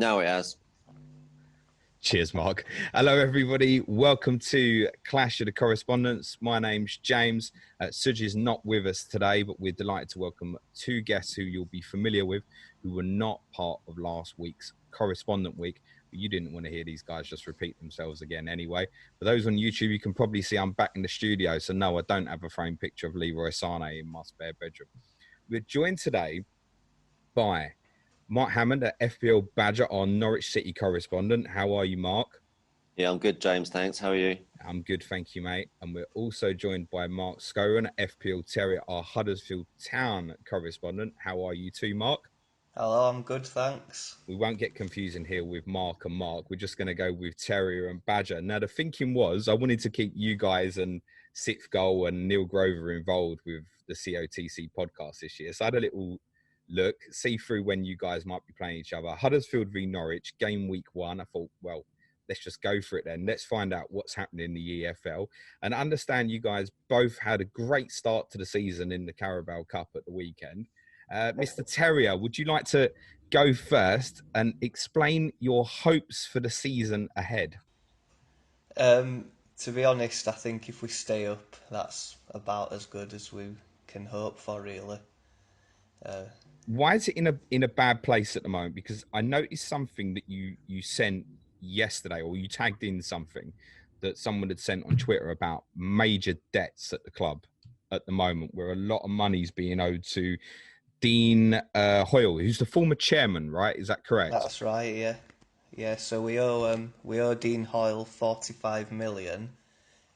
Now it has. Cheers, Mark. Hello, everybody. Welcome to Clash of the Correspondents. My name's James. Suj is not with us today, but we're delighted to welcome two guests who you'll be familiar with, who were not part of last week's Correspondent Week. But you didn't want to hear these guys just repeat themselves again anyway. For those on YouTube, you can probably see I'm back in the studio. So no, I don't have a framed picture of Leroy Sané in my spare bedroom. We're joined today by Mark Hammond, at FPL Badger, our Norwich City correspondent. How are you, Mark? Yeah, I'm good, James. Thanks. How are you? I'm good, thank you, mate. And we're also joined by Mark Skowron, FPL Terrier, our Huddersfield Town correspondent. How are you too, Mark? Hello, I'm good, thanks. We won't get confusing here with Mark and Mark. We're just going to go with Terrier and Badger. Now, the thinking was I wanted to keep you guys and Sixth Goal and Neil Grover involved with the C.O.T.C podcast this year. So I had a little look, see through when you guys might be playing each other. Huddersfield v Norwich, game week 1. I thought, well, let's just go for it then. Let's find out what's happening in the EFL. And I understand you guys both had a great start to the season in the Carabao Cup at the weekend. Mr. Terrier, would you like to go first and explain your hopes for the season ahead? To be honest, I think if we stay up, that's about as good as we can hope for, really. Why is it in a bad place at the moment? Because I noticed something that you sent yesterday, or you tagged in something that someone had sent on Twitter about major debts at the club at the moment, where a lot of money's being owed to Dean Hoyle, who's the former chairman, right? Is that correct? That's right, yeah. Yeah, so we owe Dean Hoyle 45 million,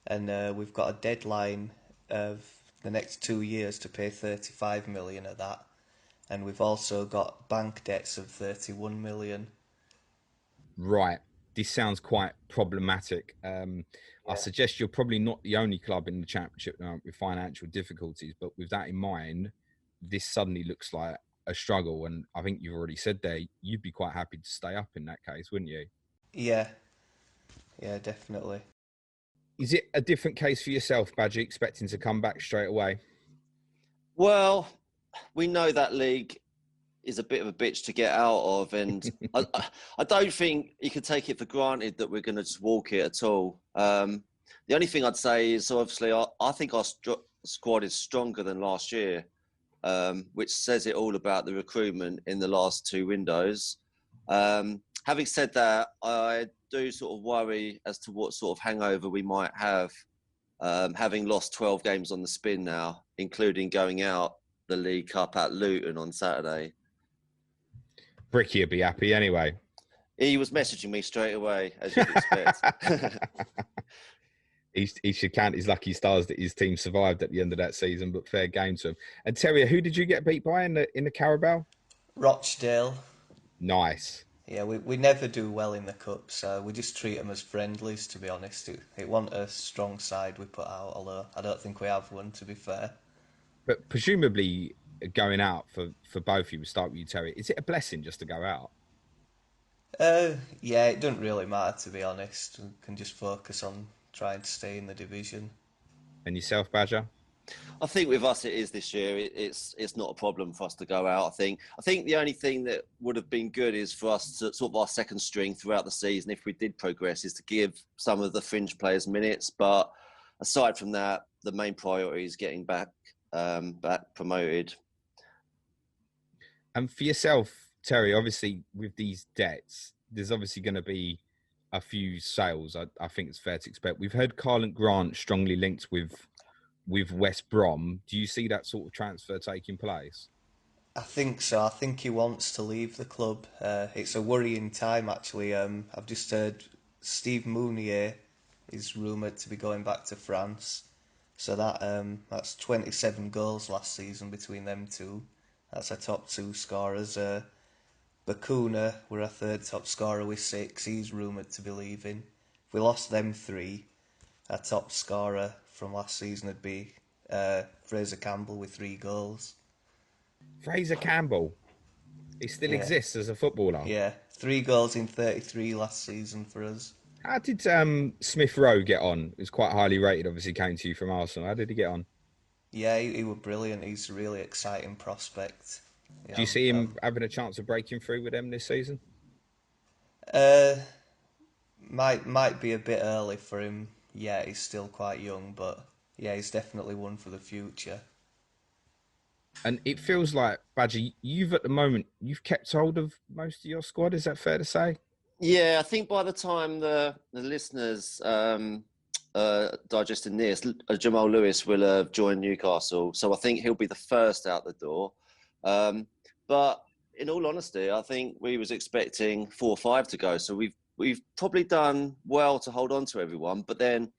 and we've got a deadline of the next 2 years to pay 35 million of that. And we've also got bank debts of 31 million. Right. This sounds quite problematic. I suggest you're probably not the only club in the Championship now with financial difficulties, but with that in mind, this suddenly looks like a struggle. And I think you've already said there, you'd be quite happy to stay up in that case, wouldn't you? Yeah, definitely. Is it a different case for yourself, Badger, expecting to come back straight away? Well, we know that league is a bit of a bitch to get out of, and I don't think you can take it for granted that we're going to just walk it at all. The only thing I'd say is, obviously, I think our squad is stronger than last year, which says it all about the recruitment in the last 2 windows. Having said that, I do sort of worry as to what sort of hangover we might have, having lost 12 games on the spin now, including going out the League Cup at Luton on Saturday. Bricky would be happy anyway. He was messaging me straight away, as you'd expect. He should count his lucky stars that his team survived at the end of that season, but fair game to him. And Terrier, who did you get beat by in the Carabao? Rochdale. Nice. Yeah, we never do well in the cup, so we just treat them as friendlies, to be honest. It wasn't a strong side we put out, although I don't think we have one, to be fair. But presumably going out for both of you, we'll start with you, Terry. Is it a blessing just to go out? Yeah, it doesn't really matter, to be honest. We can just focus on trying to stay in the division. And yourself, Badger? I think with us it is this year. It's not a problem for us to go out. I think the only thing that would have been good is for us to sort of our second string throughout the season, if we did progress, is to give some of the fringe players minutes. But aside from that, the main priority is getting back promoted. And for yourself, Terry, obviously with these debts, there's obviously going to be a few sales. I think it's fair to expect. We've heard Carlin Grant strongly linked with West Brom. Do you see that sort of transfer taking place? I think so. I think he wants to leave the club. It's a worrying time, actually. I've just heard Steve Mounier is rumoured to be going back to France. So that's 27 goals last season between them two. That's our top 2 scorers. Bakuna were our 3rd top scorer with 6. He's rumoured to be leaving. If we lost them 3, our top scorer from last season would be Fraser Campbell with 3 goals. Fraser Campbell? He still exists as a footballer? Yeah, 3 goals in 33 last season for us. How did Smith Rowe get on? He was quite highly rated, obviously came to you from Arsenal. How did he get on? Yeah, he was brilliant. He's a really exciting prospect. Do you see him having a chance of breaking through with them this season? Uh, might be a bit early for him. Yeah, he's still quite young, but yeah, he's definitely one for the future. And it feels like, Badger, you've at the moment, you've kept hold of most of your squad. Is that fair to say? Yeah, I think by the time the listeners digesting this, Jamal Lewis will have joined Newcastle, so I think he'll be the first out the door. But in all honesty, I think we was expecting 4 or 5 to go, so we've probably done well to hold on to everyone. But then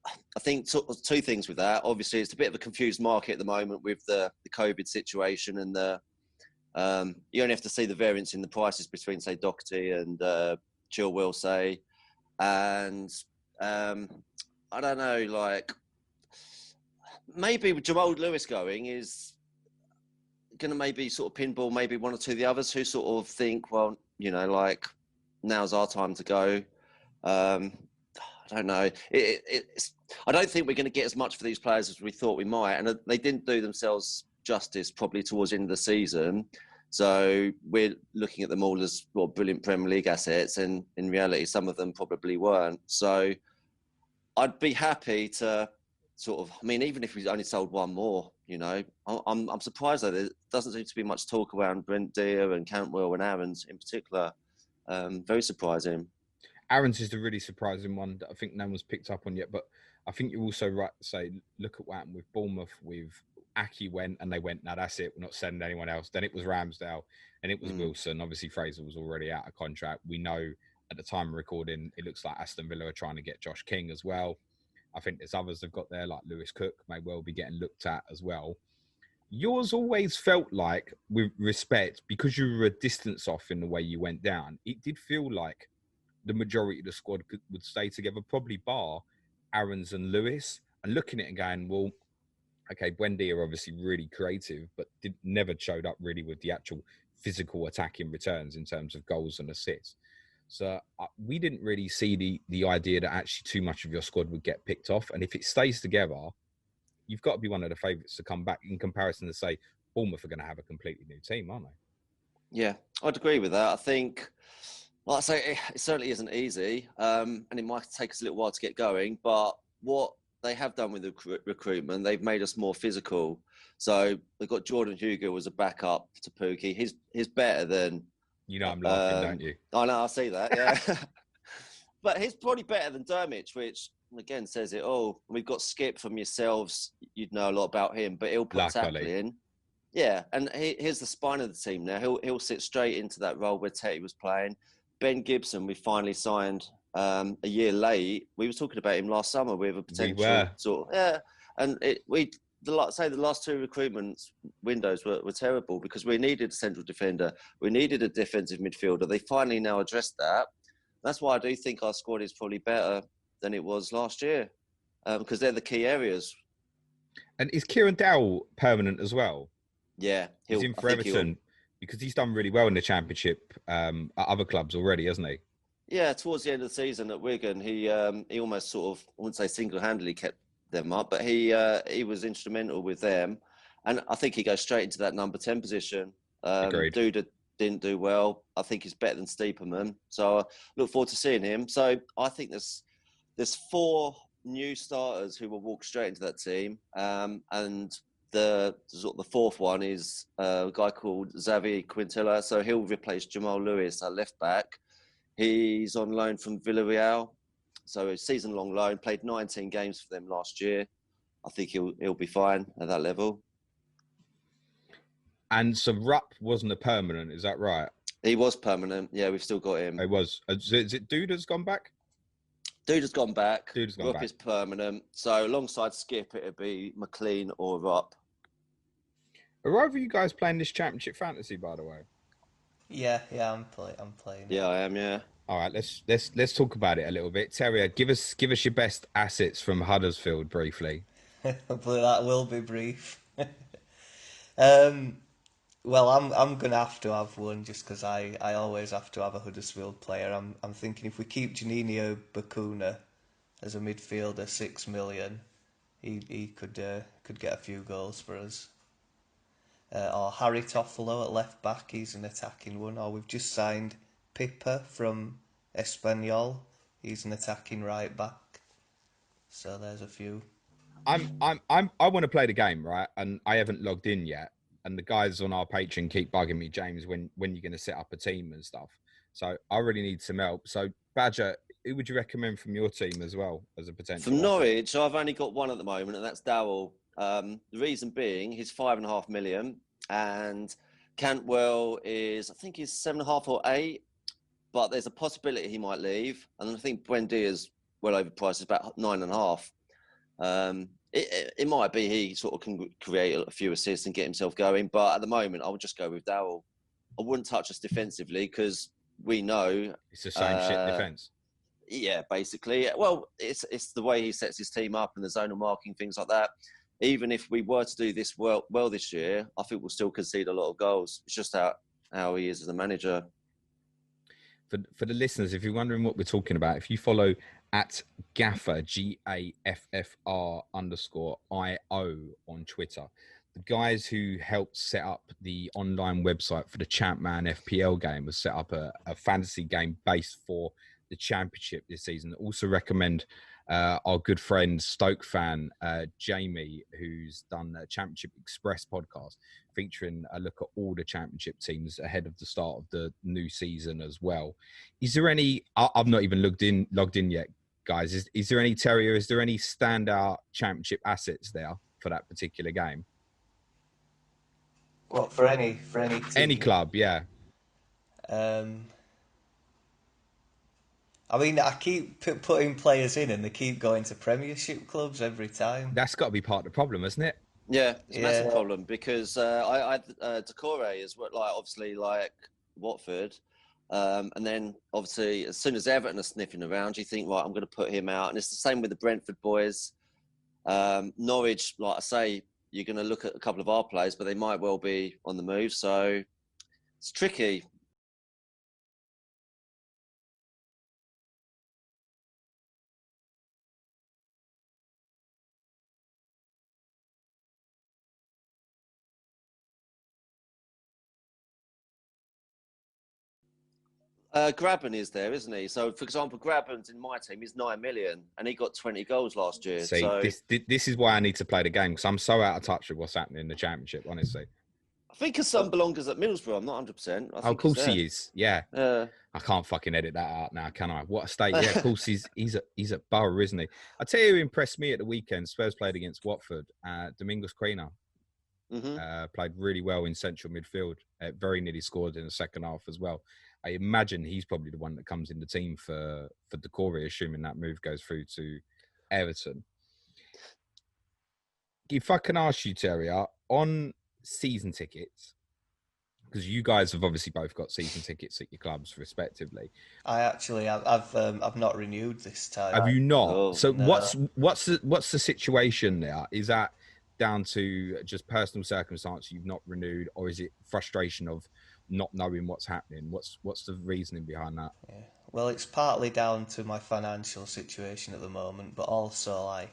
I think two things with that. Obviously, it's a bit of a confused market at the moment with the COVID situation and you only have to see the variance in the prices between, say, Doherty and Chilwell, say. And I don't know, like, maybe with Jamal Lewis going is going to maybe sort of pinball maybe one or two of the others who sort of think, well, like, now's our time to go. I don't know. I don't think we're going to get as much for these players as we thought we might. And they didn't do themselves justice probably towards the end of the season. So we're looking at them all as brilliant Premier League assets. And in reality, some of them probably weren't. So I'd be happy to even if we only sold one more, I'm surprised that there doesn't seem to be much talk around Brent Deer and Cantwell and Aarons in particular. Very surprising. Aaron's is the really surprising one that I think no one's picked up on yet. But I think you're also right to say, look at what happened with Bournemouth. With Aki went and they went, no, that's it. We're not sending anyone else. Then it was Ramsdale and it was Wilson. Obviously, Fraser was already out of contract. We know at the time of recording, it looks like Aston Villa are trying to get Josh King as well. I think there's others they've got there, like Lewis Cook, may well be getting looked at as well. Yours always felt like, with respect, because you were a distance off in the way you went down, it did feel like the majority of the squad would stay together, probably bar Aarons and Lewis. And looking at it and going, well, okay, Buendia are obviously really creative, but never showed up really with the actual physical attacking returns in terms of goals and assists. So we didn't really see the idea that actually too much of your squad would get picked off. And if it stays together, you've got to be one of the favourites to come back in comparison to, say, Bournemouth are going to have a completely new team, aren't they? Yeah, I'd agree with that. I think, like I say, it certainly isn't easy, and it might take us a little while to get going. But what they have done with the recruitment, they've made us more physical. So they've got Jordan Hugo as a backup to Pookie. He's better than. I'm laughing, don't you? I know, I see that, yeah. But he's probably better than Dermich, which, again, says it all. We've got Skip from yourselves. You'd know a lot about him, but he'll put tackling. Yeah, and here's the spine of the team now. He'll sit straight into that role where Teddy was playing. Ben Gibson, we finally signed a year late. We were talking about him last summer with a potential sort of, yeah. And the last two recruitment windows were terrible because we needed a central defender, we needed a defensive midfielder. They finally now addressed that. That's why I do think our squad is probably better than it was last year because they're the key areas. And is Kieran Dowell permanent as well? Yeah, he's in for Everton because he's done really well in the Championship at other clubs already, hasn't he? Yeah, towards the end of the season at Wigan, he almost sort of, I wouldn't say single-handedly kept them up, but he was instrumental with them. And I think he goes straight into that number 10 position. Agreed. Duda didn't do well. I think he's better than Steeperman. So I look forward to seeing him. So I think there's 4 new starters who will walk straight into that team. And the fourth one is a guy called Xavi Quintilla. So he'll replace Jamal Lewis at left back. He's on loan from Villarreal. So a season-long loan, played 19 games for them last year. I think he'll be fine at that level. And so Rupp wasn't a permanent, is that right? He was permanent. Yeah, we've still got him. He was. Is it Duda's gone back? Duda's gone back. Rupp is permanent. So alongside Skip, it'd be McLean or Rupp. Are either of you guys playing this Championship Fantasy, by the way? Yeah, I'm playing. Yeah, I am. Yeah. All right, let's talk about it a little bit. Terrier, give us your best assets from Huddersfield briefly. Hopefully that will be brief. Well, I'm gonna have to have one just because I always have to have a Huddersfield player. I'm thinking if we keep Janino Bacuna as a midfielder, 6 million, he could get a few goals for us. Or Harry Toffolo at left back, he's an attacking one. Or we've just signed Pippa from Espanyol. He's an attacking right back. So there's a few. I want to play the game, right? And I haven't logged in yet. And the guys on our Patreon keep bugging me, James, when you're going to set up a team and stuff. So I really need some help. So Badger, who would you recommend from your team as well as a potential From asset? Norwich, I've only got one at the moment, and that's Dowell. The reason being, he's 5.5 million, and Cantwell is, I think he's 7.5 or 8, but there's a possibility he might leave. And I think Buendia's well overpriced, it's about 9.5. It might be he sort of can create a few assists and get himself going, but at the moment, I would just go with Dowell. I wouldn't touch us defensively because we know it's the same shit defence. Yeah, basically. Well, it's the way he sets his team up and the zonal marking, things like that. Even if we were to do this well this year, I think we'll still concede a lot of goals. It's just how he is as a manager. For the listeners, if you're wondering what we're talking about, if you follow at Gaffer, GAFFR_IO on Twitter, the guys who helped set up the online website for the Champman FPL game was set up a fantasy game based for the Championship this season. Also recommend our good friend Stoke fan Jamie, who's done a Championship Express podcast featuring a look at all the Championship teams ahead of the start of the new season as well. Is there any? I've not even logged in yet, guys. Is there any, Terrier? Is there any standout Championship assets there for that particular game? What, for any team? Any club, yeah. I mean, I keep putting players in and they keep going to Premiership clubs every time. That's got to be part of the problem, isn't it? Yeah, it's a massive problem because I Decore is obviously like Watford, and then obviously as soon as Everton are sniffing around, you think, right, I'm going to put him out, and it's the same with the Brentford boys. Norwich, like I say, you're going to look at a couple of our players, but they might well be on the move, so it's tricky. Graben is there, isn't he? So, for example, Graben's in my team. He's 9 million, and he got 20 goals last year. See, so this is why I need to play the game, because I'm so out of touch with what's happening in the Championship, honestly. I think his son belongs at Middlesbrough. I'm not 100%. Of course he is. Yeah. I can't fucking edit that out now, can I? What a state. Yeah, of course he's at Borough, isn't he? I tell you who impressed me at the weekend. Spurs played against Watford. Domingos Quina played really well in central midfield. Very nearly scored in the second half as well. I imagine he's probably the one that comes in the team for Decore, assuming that move goes through to Everton. If I can ask you, Terrier, on season tickets, because you guys have obviously both got season tickets at your clubs, respectively. I've not renewed this time. Have you not? Oh, so no. what's the situation there? Is that down to just personal circumstance you've not renewed, or is it frustration of not knowing what's happening? What's the reasoning behind that? Yeah. Well, it's partly down to my financial situation at the moment, but also I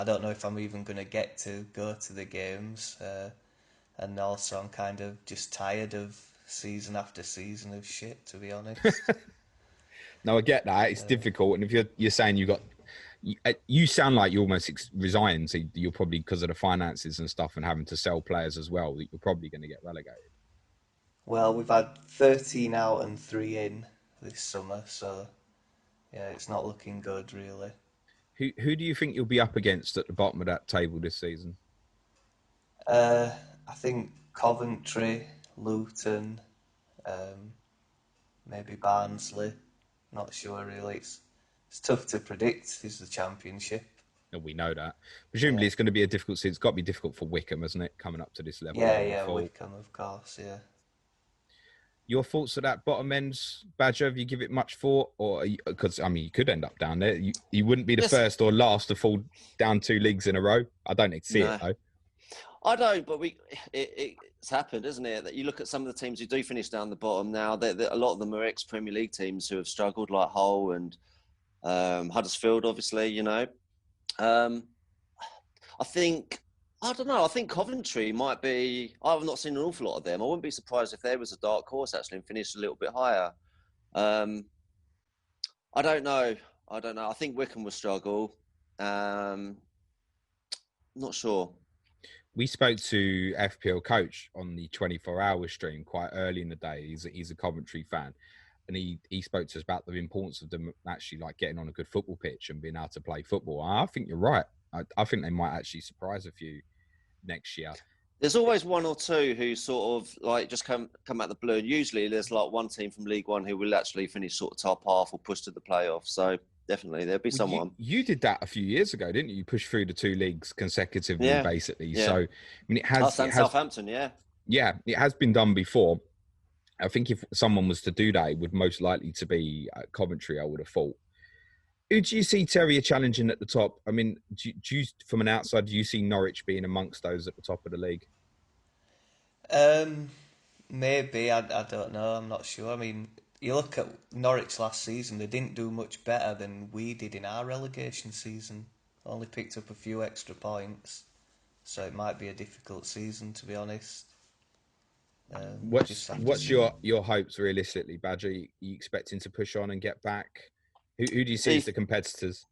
don't know if I'm even going to get to go to the games, and also I'm kind of just tired of season after season of shit, to be honest. No, I get that. It's difficult, and if you're saying you sound like you almost resigned, so you're probably, because of the finances and stuff and having to sell players as well, that you're probably going to get relegated. Well, we've had 13 out and 3 in this summer, so yeah, it's not looking good, really. Who do you think you'll be up against at the bottom of that table this season? I think Coventry, Luton, maybe Barnsley. Not sure, really. It's tough to predict. It's the Championship. And we know that. Presumably, it's going to be a difficult season. It's got to be difficult for Wickham, isn't it, coming up to this level? Yeah, Wickham, of course, yeah. Your thoughts of that bottom end, Badger? Have you give it much thought? Or because you could end up down there. You wouldn't be the first or last to fall down 2 leagues in a row. I don't need to see it though. I don't, but it's happened, isn't it? That you look at some of the teams who do finish down the bottom now. A lot of them are ex-Premier League teams who have struggled, like Hull and Huddersfield, obviously. You know, I don't know. I think Coventry might be. I've not seen an awful lot of them. I wouldn't be surprised if there was a dark horse actually and finished a little bit higher. I don't know. I think Wickham will struggle. Not sure. We spoke to FPL coach on the 24-hour stream quite early in the day. He's a Coventry fan, and he spoke to us about the importance of them actually like getting on a good football pitch and being able to play football. I think you're right. I think they might actually surprise a few next year. There's always one or two who sort of like just come out the blue. And usually there's like one team from League One who will actually finish sort of top half or push to the playoffs. So definitely there'll be someone. You did that a few years ago, didn't you? You pushed through the two leagues consecutively, basically. Yeah. So I mean, it has Southampton, yeah, it has been done before. I think if someone was to do that, it would most likely to be Coventry, I would have thought. Who do you see Terrier challenging at the top? I mean, do you, from an outside, do you see Norwich being amongst those at the top of the league? Maybe. I don't know. I'm not sure. I mean, you look at Norwich last season, they didn't do much better than we did in our relegation season. Only picked up a few extra points. So it might be a difficult season, to be honest. What's your hopes realistically, Badger? Are you expecting to push on and get back? Who do you see as the competitors?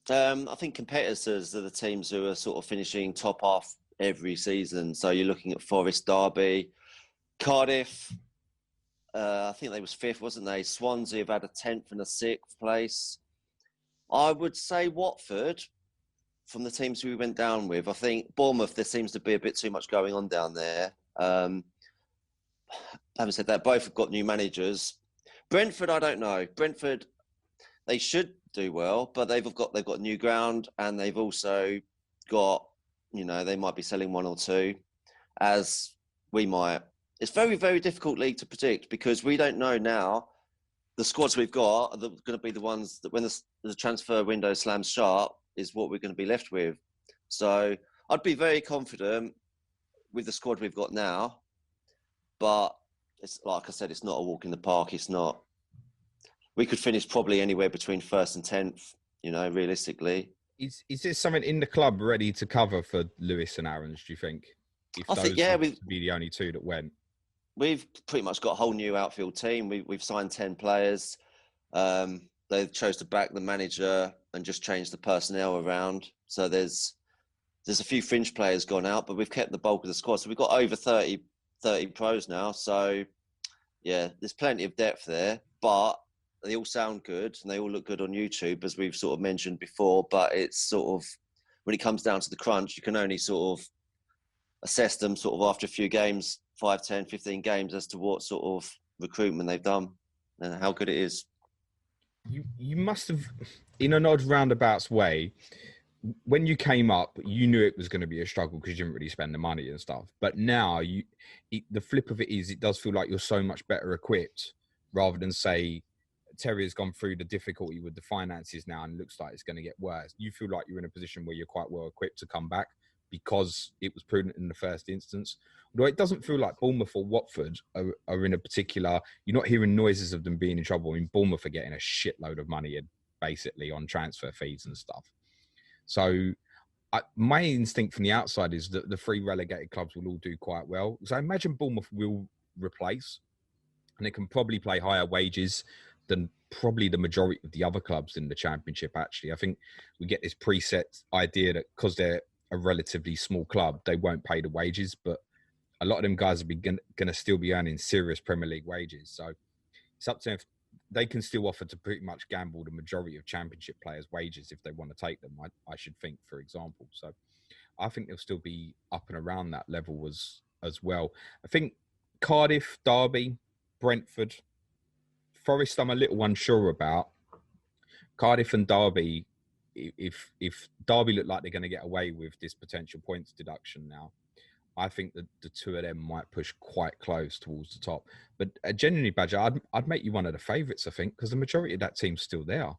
I think competitors are the teams who are sort of finishing top half every season. So you're looking at Forest, Derby, Cardiff. I think they was 5th, wasn't they? Swansea have had a 10th and a 6th place. I would say Watford, from the teams we went down with. I think Bournemouth, there seems to be a bit too much going on down there. Having said that, both have got new managers. Brentford, I don't know. Brentford, they should do well, but they've got new ground, and they've also got, they might be selling one or two, as we might. It's very, very difficult league to predict because we don't know now. The squads we've got are going to be the ones that when the transfer window slams shut is what we're going to be left with. So I'd be very confident with the squad we've got now, but it's like I said, it's not a walk in the park. It's not. We could finish probably anywhere between 1st and 10th, realistically. Is there something in the club ready to cover for Lewis and Aarons, do you think? I think, yeah. Would be the only two that went. We've pretty much got a whole new outfield team. We've signed 10 players. They chose to back the manager and just change the personnel around. So there's a few fringe players gone out, but we've kept the bulk of the squad. So we've got over 30 pros now. So, yeah, there's plenty of depth there. But they all sound good and they all look good on YouTube, as we've sort of mentioned before. But it's sort of, when it comes down to the crunch, you can only sort of assess them sort of after a few games, 5, 10, 15 games, as to what sort of recruitment they've done and how good it is. You must have, in an odd roundabouts way, when you came up, you knew it was going to be a struggle because you didn't really spend the money and stuff. But now, the flip of it is, it does feel like you're so much better equipped, rather than say, Terrier's gone through the difficulty with the finances now and it looks like it's going to get worse. You feel like you're in a position where you're quite well equipped to come back because it was prudent in the first instance. Although it doesn't feel like Bournemouth or Watford are in a particular, you're not hearing noises of them being in trouble. I mean, Bournemouth are getting a shitload of money in, basically, on transfer fees and stuff. So my instinct from the outside is that the 3 relegated clubs will all do quite well. So I imagine Bournemouth will replace, and it can probably play higher wages than probably the majority of the other clubs in the Championship, actually. I think we get this preset idea that because they're a relatively small club, they won't pay the wages, but a lot of them guys are going to still be earning serious Premier League wages. So it's up to them. If they can still offer to pretty much gamble the majority of Championship players' wages if they want to take them, I should think, for example. So I think they'll still be up and around that level as well. I think Cardiff, Derby, Brentford, Forest, I'm a little unsure about. Cardiff and Derby, if Derby look like they're going to get away with this potential points deduction now, I think that the two of them might push quite close towards the top. But genuinely, Badger, I'd make you one of the favourites, I think, because the majority of that team's still there.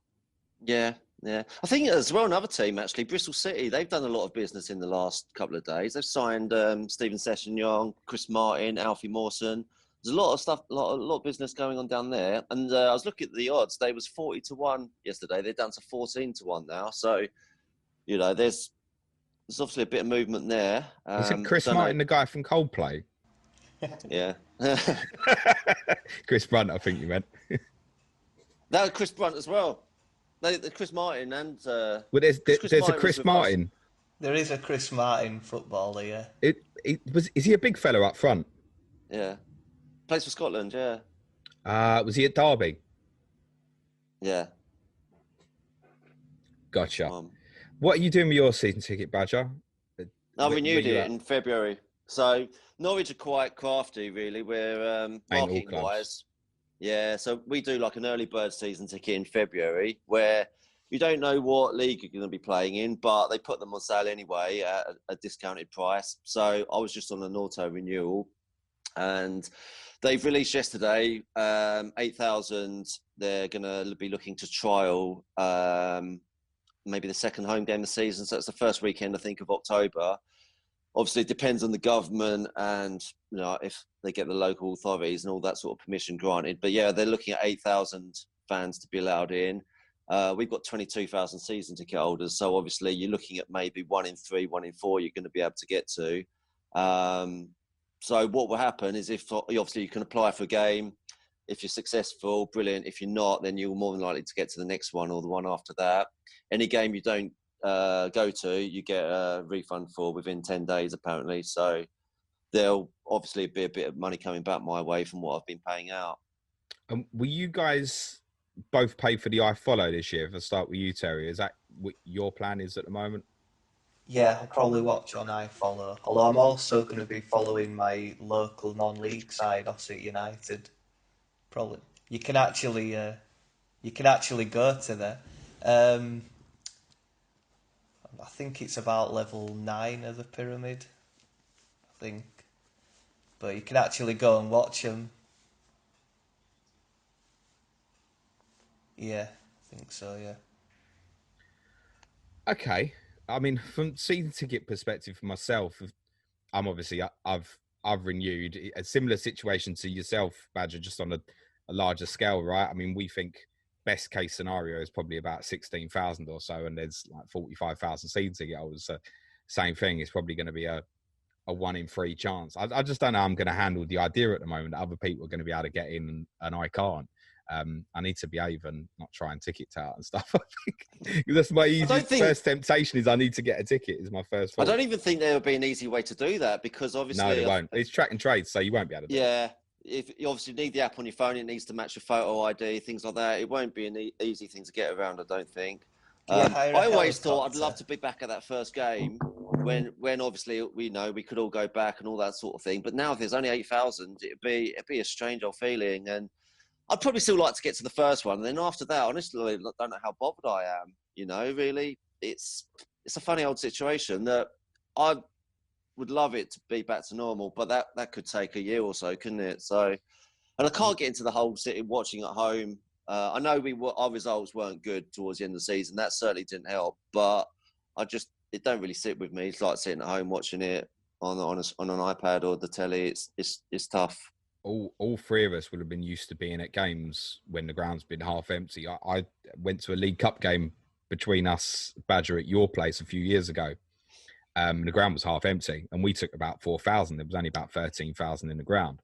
Yeah. I think as well, another team, actually, Bristol City, they've done a lot of business in the last couple of days. They've signed Stephen Sessegnon, Chris Martin, Alfie Mawson. There's a lot of stuff, a lot of business going on down there. And I was looking at the odds. They was 40-1 yesterday. They're down to 14-1 now. So, there's obviously a bit of movement there. Isn't Chris Martin the guy from Coldplay? Yeah. Chris Brunt, I think you meant. That was Chris Brunt as well. Chris Martin and Well, 'cause Chris there's a Martin was Chris with us. Martin. There is a Chris Martin footballer, yeah. Is he a big fellow up front? Yeah, plays for Scotland. Yeah, Was he at Derby? yeah. Gotcha. What are you doing with your season ticket, Badger? I renewed it in February. So Norwich are quite crafty, really. We're marketing wise. Yeah, so we do like an early bird season ticket in February where you don't know what league you're going to be playing in, but they put them on sale anyway at a discounted price. So I was just on an auto renewal, and they've released yesterday 8,000. They're going to be looking to trial maybe the second home game of the season. So it's the first weekend, I think, of October. Obviously, it depends on the government and, you know, if they get the local authorities and all that sort of permission granted. But yeah, they're looking at 8,000 fans to be allowed in. We've got 22,000 season ticket holders. So obviously you're looking at maybe 1 in 3, 1 in 4 you're going to be able to get to. So what will happen is if obviously you can apply for a game. If you're successful, brilliant. If you're not, then you're more than likely to get to the next one or the one after that. Any game you don't go to, you get a refund for within 10 days, apparently. So there'll obviously be a bit of money coming back my way from what I've been paying out. Will you guys both pay for the iFollow this year? If I start with you, Terry, is that what your plan is at the moment? Yeah, I'll probably watch on iFollow. Although I'm also going to be following my local non-league side, Ossett United. Probably you can actually go to there. I think it's about level 9 of the pyramid. I think, but you can actually go and watch them. Yeah, I think so. Yeah. Okay. I mean, from season ticket perspective for myself, I'm obviously I've renewed a similar situation to yourself, Badger, just on a larger scale, right? I mean, we think best case scenario is probably about 16,000 or so, and there's like 45,000 season ticket holders. So same thing. It's probably going to be a 1 in 3 chance. I just don't know how I'm going to handle the idea at the moment that other people are going to be able to get in and I can't. I need to behave and not try and ticket out and stuff. I think that's my first temptation is I need to get a ticket is my first thought. I don't even think there would be an easy way to do that because obviously... No, it won't. It's track and trade, so you won't be able to do it. Yeah. If you obviously need the app on your phone, it needs to match your photo ID, things like that. It won't be an easy thing to get around, I don't think. I always thought I'd love to be back at that first game when obviously we know we could all go back and all that sort of thing. But now if there's only 8,000, it'd be a strange old feeling. And I'd probably still like to get to the first one. And then after that, honestly, I don't know how bothered I am. You know, really, it's a funny old situation that I would love it to be back to normal, but that could take a year or so, couldn't it? So, and I can't get into the whole sitting watching at home. I know our results weren't good towards the end of the season. That certainly didn't help, but it don't really sit with me. It's like sitting at home watching it on an iPad or the telly. It's tough. All 3 of us would have been used to being at games when the ground's been half empty. I went to a League Cup game between us, Badger, at your place a few years ago. The ground was half empty, and we took about 4,000. There was only about 13,000 in the ground.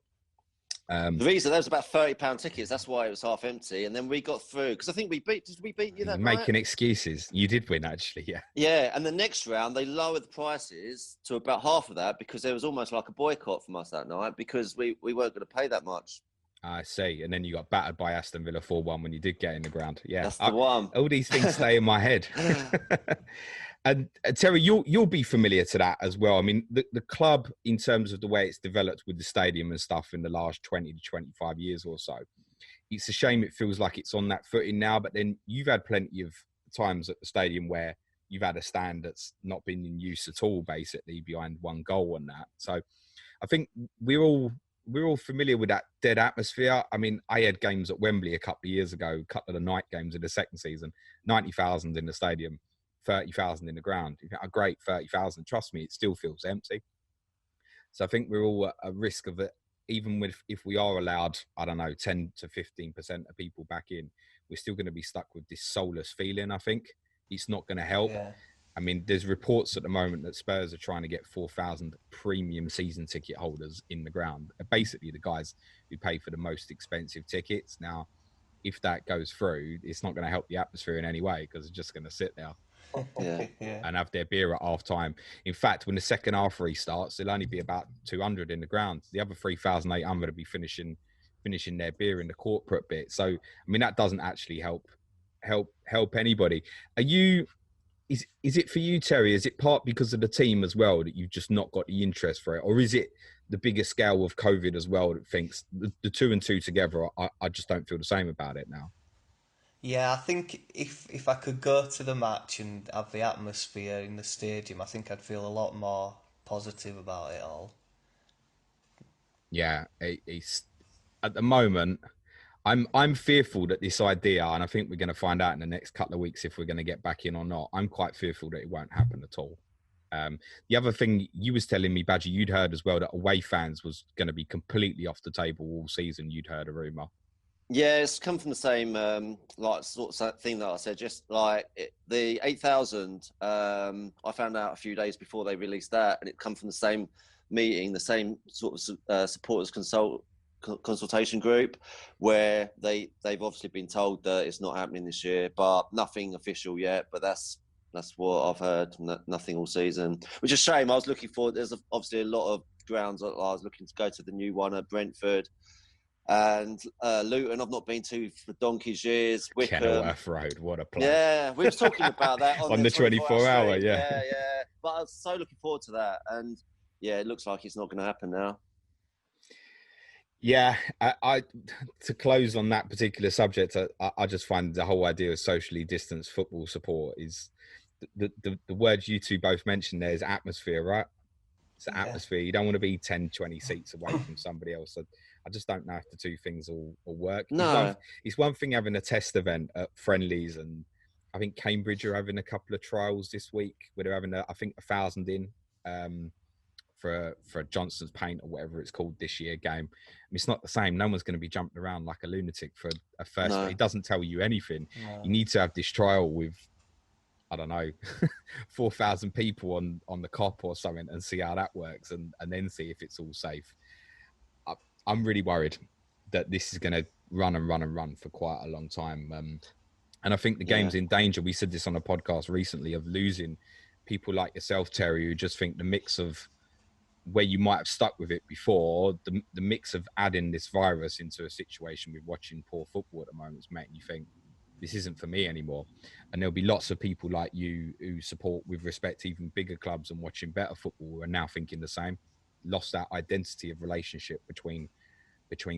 The reason there was about £30 tickets. That's why it was half empty, and then we got through because I think did we beat you that night? Making excuses. You did win, actually. Yeah. Yeah, and the next round they lowered the prices to about half of that because there was almost like a boycott from us that night because we weren't going to pay that much. I see. And then you got battered by Aston Villa 4-1 when you did get in the ground. Yeah, that's the one. All these things stay in my head. And Terry, you'll be familiar to that as well. I mean, the club, in terms of the way it's developed with the stadium and stuff in the last 20 to 25 years or so, it's a shame it feels like it's on that footing now. But then you've had plenty of times at the stadium where you've had a stand that's not been in use at all, basically, behind one goal and that. So I think we're all familiar with that dead atmosphere. I mean, I had games at Wembley a couple of years ago, a couple of the night games in the second season, 90,000 in the stadium, 30,000 in the ground. You think, oh, great, 30,000. Trust me, it still feels empty. So I think we're all at a risk of it, even if we are allowed, I don't know, 10 to 15% of people back in, we're still going to be stuck with this soulless feeling, I think. It's not going to help. Yeah. I mean, there's reports at the moment that Spurs are trying to get 4,000 premium season ticket holders in the ground. Basically, the guys who pay for the most expensive tickets. Now, if that goes through, it's not going to help the atmosphere in any way because it's just going to sit there Yeah. and have their beer at half time. In fact, when the second half restarts, there'll only be about 200 in the ground. The other 3,800 will be finishing their beer in the corporate bit. So, I mean, that doesn't actually help anybody. Is it for you, Terry? Is it part because of the team as well that you've just not got the interest for it? Or is it the bigger scale of COVID as well that thinks the two and two together, I just don't feel the same about it now? Yeah, I think if I could go to the match and have the atmosphere in the stadium, I think I'd feel a lot more positive about it all. Yeah, it's at the moment, I'm fearful that this idea, and I think we're going to find out in the next couple of weeks if we're going to get back in or not. I'm quite fearful that it won't happen at all. The other thing you was telling me, Badger, you'd heard as well that away fans was going to be completely off the table all season. You'd heard a rumor. Yeah, it's come from the same like sort of thing that I said. Just like the 8,000, I found out a few days before they released that, and it come from the same meeting, the same sort of supporters consultation group, where they've obviously been told that it's not happening this year, but nothing official yet. But that's what I've heard. Nothing all season, which is a shame. I was looking forward. There's obviously a lot of grounds. I was looking to go to the new one at Brentford. And Luton, I've not been to for donkey's years. Wickham, Kenilworth Road, what a place! Yeah, we were talking about that on the 24 hour. Yeah. But I was so looking forward to that, and yeah, it looks like it's not going to happen now. Yeah, I to close on that particular subject, I just find the whole idea of socially distanced football support is the words you two both mentioned there is atmosphere, right? It's the atmosphere. You don't want to be 10, 20 seats away from somebody else. I just don't know if the two things will work. No. It's one thing having a test event at friendlies, and I think Cambridge are having a couple of trials this week where they're having, I think, 1,000 in for a Johnson's Paint or whatever it's called this year game. I mean, it's not the same. No one's going to be jumping around like a lunatic for a first. No. It doesn't tell you anything. No. You need to have this trial with, I don't know, 4,000 people on the cop or something and see how that works and then see if it's all safe. I'm really worried that this is going to run for quite a long time. And I think the game's in danger. We said this on a podcast recently of losing people like yourself, Terry, who just think the mix of where you might have stuck with it before, the mix of adding this virus into a situation with watching poor football at the moment is making you think, this isn't for me anymore. And there'll be lots of people like you who support with respect even bigger clubs and watching better football who are now thinking the same, lost that identity of relationship between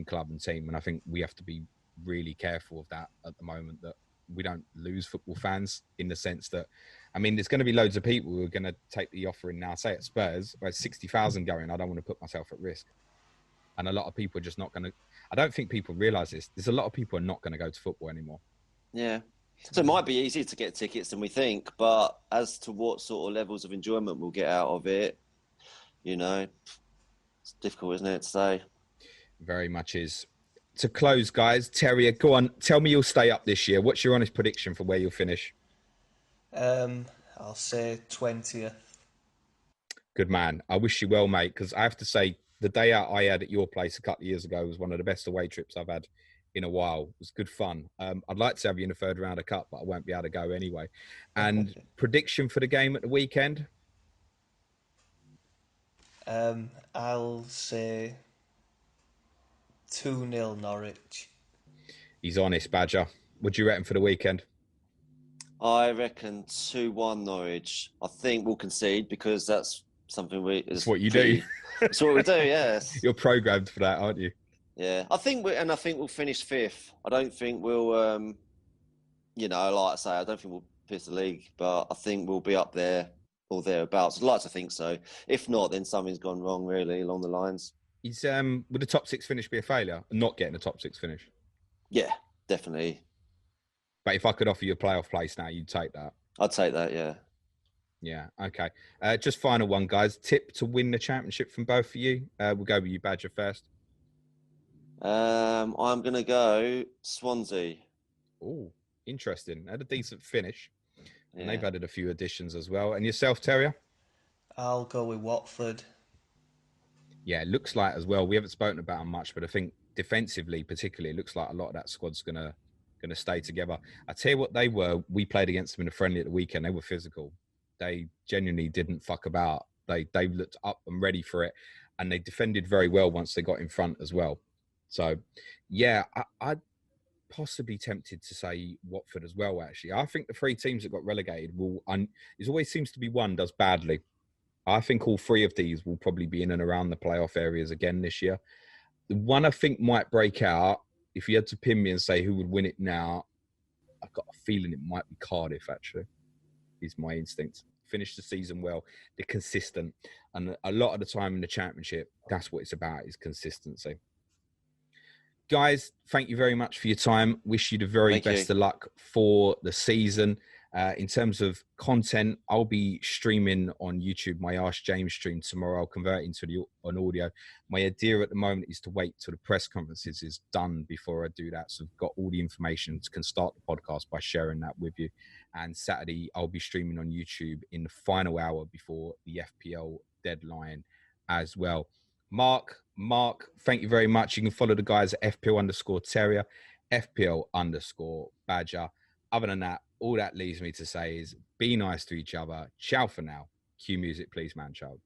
club and team. And I think we have to be really careful of that at the moment, that we don't lose football fans in the sense that, I mean, there's going to be loads of people who are going to take the offer in now, say at Spurs, where 60,000 going, I don't want to put myself at risk. And a lot of people are just not going to, I don't think people realise this. There's a lot of people who are not going to go to football anymore. Yeah. So it might be easier to get tickets than we think, but as to what sort of levels of enjoyment we'll get out of it, you know, it's difficult, isn't it, to say? Very much is. To close, guys, Terry, go on. Tell me you'll stay up this year. What's your honest prediction for where you'll finish? I'll say 20th. Good man. I wish you well, mate, because I have to say, the day out I had at your place a couple of years ago was one of the best away trips I've had in a while. It was good fun. I'd like to have you in the third round of cup, but I won't be able to go anyway. And prediction for the game at the weekend? I'll say 2-0 Norwich. He's honest, Badger. What do you reckon for the weekend? I reckon 2-1 Norwich. I think we'll concede because that's something It's what you do. It's what we do, yes. You're programmed for that, aren't you? Yeah, I think we'll finish fifth. I don't think we'll, you know, like I say, I don't think we'll piss the league, but I think we'll be up there or thereabouts. I'd like to think so. If not, then something's gone wrong, really, along the lines. Would the top six finish be a failure? Not getting a top six finish? Yeah, definitely. But if I could offer you a playoff place now, you'd take that? I'd take that, yeah. Yeah, okay. Just final one, guys. Tip to win the championship from both of you. We'll go with you, Badger, first. I'm going to go Swansea. Oh, interesting. Had a decent finish. Yeah. And they've added a few additions as well. And yourself, Terrier? I'll go with Watford. Yeah, it looks like as well. We haven't spoken about them much, but I think defensively, particularly, it looks like a lot of that squad's going to going to stay together. I tell you what they were. We played against them in a friendly at the weekend. They were physical. They genuinely didn't fuck about. They looked up and ready for it, and they defended very well once they got in front as well. So, yeah, I'd possibly tempted to say Watford as well, actually. I think the 3 teams that got relegated it always seems to be one does badly. I think all 3 of these will probably be in and around the playoff areas again this year. The one I think might break out, if you had to pin me and say who would win it now, I've got a feeling it might be Cardiff, actually, is my instinct. Finish the season well. They're consistent. And a lot of the time in the Championship, that's what it's about, is consistency. Guys, thank you very much for your time. Wish you the very best of luck for the season. In terms of content, I'll be streaming on YouTube my Ask James stream tomorrow. I'll convert it into an audio. My idea at the moment is to wait till the press conferences is done before I do that. So I've got all the information, can start the podcast by sharing that with you. And Saturday, I'll be streaming on YouTube in the final hour before the FPL deadline as well. Mark, thank you very much. You can follow the guys at FPL_Terrier, FPL_Badger. Other than that, all that leaves me to say is be nice to each other. Ciao for now. Cue music, please, man child.